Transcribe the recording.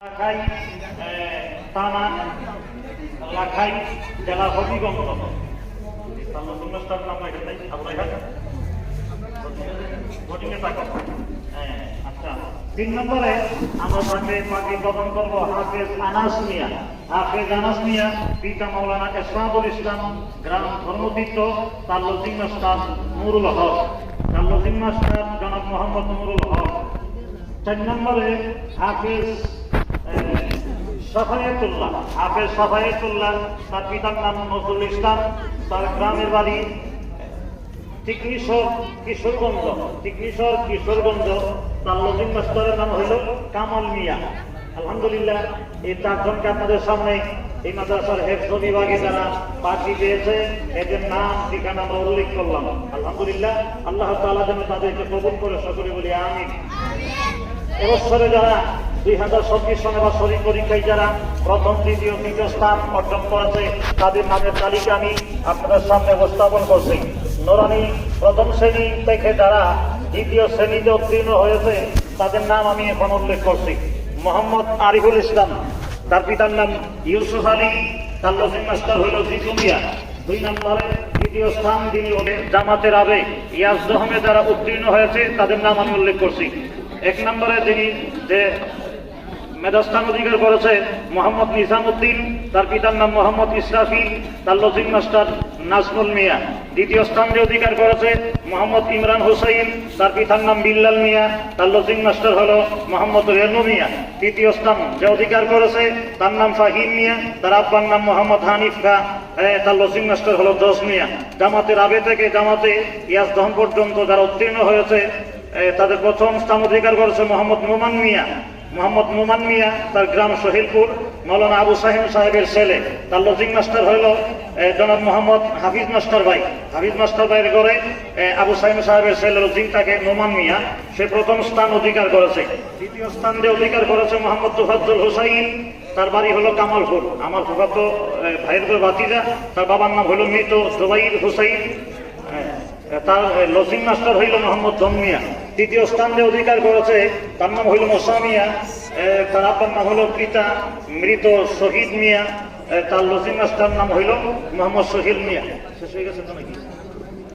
লাখাই থানা লাখাই জেলা হবিগঞ্জ নতুন মাস্টার নাম এখানে আচ্ছা 3 নম্বরে আমরা পাখি গ্রহণ করবো হাফেজ আনাস মিয়া। হাফেজ আনাস মিয়া পিতা মৌলানা এসমাদুল ইসলাম, গ্রাম ধর্মতীর্থ, তার লজিং মাস্টার নুরুল হক। তার লজিং মাস্টার জনাব মোহাম্মদ নুরুল হক। 4 নম্বরে হাফেজ সাফায়েতুল্লাহ। হাফেজ সাফায়েতুল্লাহ, তার পিতার নাম নজরুল ইসলাম, তার গ্রামের বাড়ি কিশোরগঞ্জ। তার লজিং মাস্টারের নাম হইল কামাল মিয়া। আলহামদুলিল্লাহ, এই 4 জনকে আপনাদের সামনে এই মাদ্রাসার হেফজ বিভাগে যারা পাখি পেয়েছে এদের নাম ঠিকানা আমরা উল্লেখ করলাম। আলহামদুলিল্লাহ, আল্লাহ তাআলা যেন তাদেরকে কবুল করে সকলে বলি আমিন। এবছরে যারা 2024 সনে বাৎসরিক পরীক্ষায় যারা প্রথম, দ্বিতীয়, তৃতীয় স্থান অর্জন করেছে তাদের নামের তালিকা আমি আপনাদের সামনে উপস্থাপন করছি। নুরানি প্রথম শ্রেণী থেকে যারা দ্বিতীয় শ্রেণীতে উত্তীর্ণ হয়েছে তাদের নাম আমি এখন উল্লেখ করছি। মোহাম্মদ আরিফুল ইসলাম, তার পিতার নাম ইউসুফ আলী, তার লজিং মাস্টার হইল জিতু মিয়া। 2 নম্বরে দ্বিতীয় স্থান যিনি জামাতের আবে ইয়াজদহমে যারা উত্তীর্ণ হয়েছে তাদের নাম আমি উল্লেখ করছি। 1 নম্বরে যিনি যে মেধাস্থান অধিকার করেছে মোহাম্মদ নিজামউদ্দিন, তার পিতার নাম মোহাম্মদ ইসরাফিল, তার লজিং মাস্টার নাজমুল মিয়া। দ্বিতীয় স্থান যে অধিকার করেছে মোহাম্মদ ইমরান হুসাইন, তার পিতার নাম বিল্লাল মিয়া, তার লজিং মাস্টার হলো মোহাম্মদ রেনু মিয়া। তৃতীয় স্থান যে অধিকার করেছে তার নাম ফাহিম মিয়া, তার আব্বার নাম মোহাম্মদ হানিফ খা, তার লজিং মাস্টার হলো জস মিয়া। জামাতের আবে থেকে জামাতে ইয়াজদহম পর্যন্ত যারা উত্তীর্ণ হয়েছে তাদের প্রথম স্থান অধিকার করেছে মোহাম্মদ নোমান মিয়া। তার গ্রাম সহিলপুর, মৌলানা আবু সাহিম সাহেবের ছেলে। তার লজিং মাস্টার হইল জনাব মোহাম্মদ হাফিজ মাস্টার ভাই। হাফিজ মাস্টার ভাইয়ের ঘরে আবু সাহিম সাহেবের ছেলে লজিং তাকে নোমান মিয়া, সে প্রথম স্থান অধিকার করেছে। দ্বিতীয় স্থান যে অধিকার করেছে মোহাম্মদ তুফাজ্জল হুসাইন, তার বাড়ি হলো কামালপুর। আমার ফুফাতো ভাইয়ের ঘরে বাতিজা, তার বাবার নাম হলো মৃত জুবাইর হুসাইন। তার লজিং মাস্টার হইল মোহাম্মদ জন মিয়া। তৃতীয় স্থান যে অধিকার করেছে তার নাম হইল মোসা মিয়া, তার আব্বার নাম হলো পিতা মৃত শহীদ মিয়া, তার লজিং মাস্টার নাম হইল মোহাম্মদ সোহেল মিয়া। শেষ হয়ে গেছে তো নাকি?